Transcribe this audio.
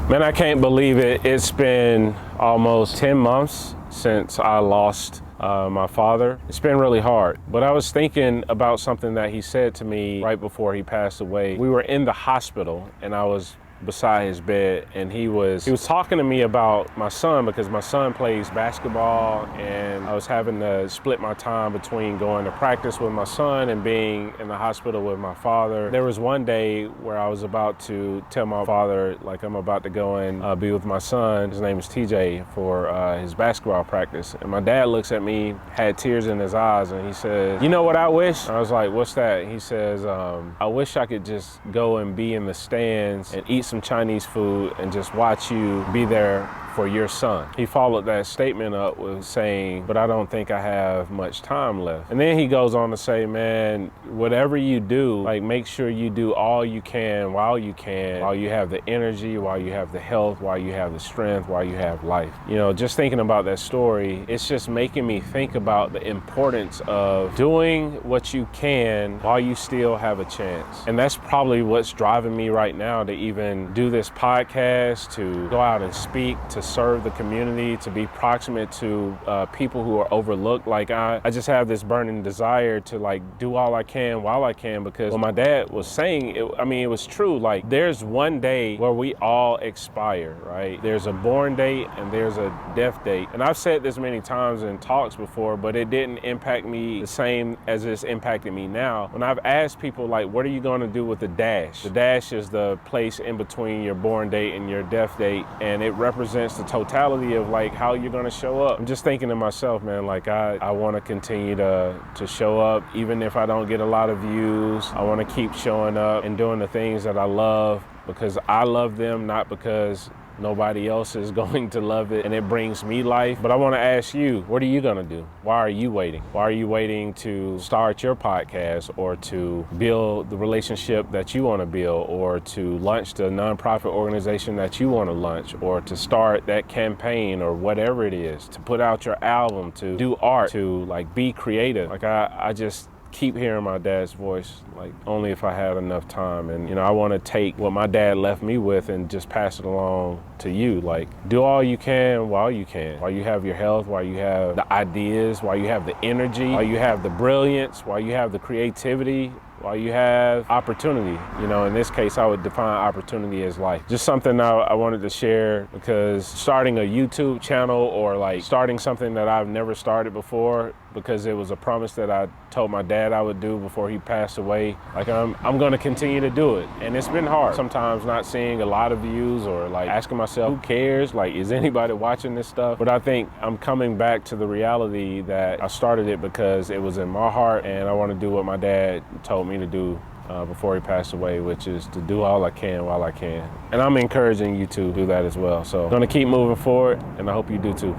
Man, I can't believe it. It's been almost 10 months since I lost my father. It's been really hard, but I was thinking about something that he said to me right before he passed away. We were in the hospital and I was beside his bed, and he was talking to me about my son, because my son plays basketball, and I was having to split my time between going to practice with my son and being in the hospital with my father. There was one day where I was about to tell my father, like, I'm about to go and be with my son, his name is TJ, for his basketball practice. And my dad looks at me, had tears in his eyes, and he says, "You know what I wish?" I was like, "What's that?" He says, "I wish I could just go and be in the stands and eat some Chinese food and just watch you be there for your son." He followed that statement up with saying, "But I don't think I have much time left." And then he goes on to say, "Man, whatever you do, like, make sure you do all you can, while you have the energy, while you have the health, while you have the strength, while you have life." You know, just thinking about that story, it's just making me think about the importance of doing what you can while you still have a chance. And that's probably what's driving me right now to even do this podcast, to go out and speak, to serve the community, to be proximate to people who are overlooked. Like, I just have this burning desire to, like, do all I can while I can, because what my dad was saying, it was true. Like, there's one day where we all expire, right? There's a born date and there's a death date. And I've said this many times in talks before, but it didn't impact me the same as it's impacting me now. When I've asked people, like, what are you going to do with the dash? The dash is the place in between your born date and your death date, and it represents the totality of, like, how you're going to show up. I'm just thinking to myself, man, like, I want to continue to show up, even if I don't get a lot of views. I want to keep showing up and doing the things that I love, because I love them, not because nobody else is going to love it and it brings me life. But I want to ask you, what are you going to do? Why are you waiting? Why are you waiting to start your podcast, or to build the relationship that you want to build, or to launch the nonprofit organization that you want to launch, or to start that campaign, or whatever it is, to put out your album, to do art, to, like, be creative? Like, I just keep hearing my dad's voice, like, only if I had enough time. And, you know, I want to take what my dad left me with and just pass it along to you. Like, do all you can, while you have your health, while you have the ideas, while you have the energy, while you have the brilliance, while you have the creativity, while you have opportunity. You know, in this case, I would define opportunity as life. Just something I wanted to share, because starting a YouTube channel, or, like, starting something that I've never started before, because it was a promise that I told my dad I would do before he passed away. Like, I'm going to continue to do it. And it's been hard. Sometimes not seeing a lot of views, or, like, asking myself, who cares? Like, is anybody watching this stuff? But I think I'm coming back to the reality that I started it because it was in my heart, and I want to do what my dad told me to do before he passed away, which is to do all I can while I can. And I'm encouraging you to do that as well. So I'm going to keep moving forward, and I hope you do too.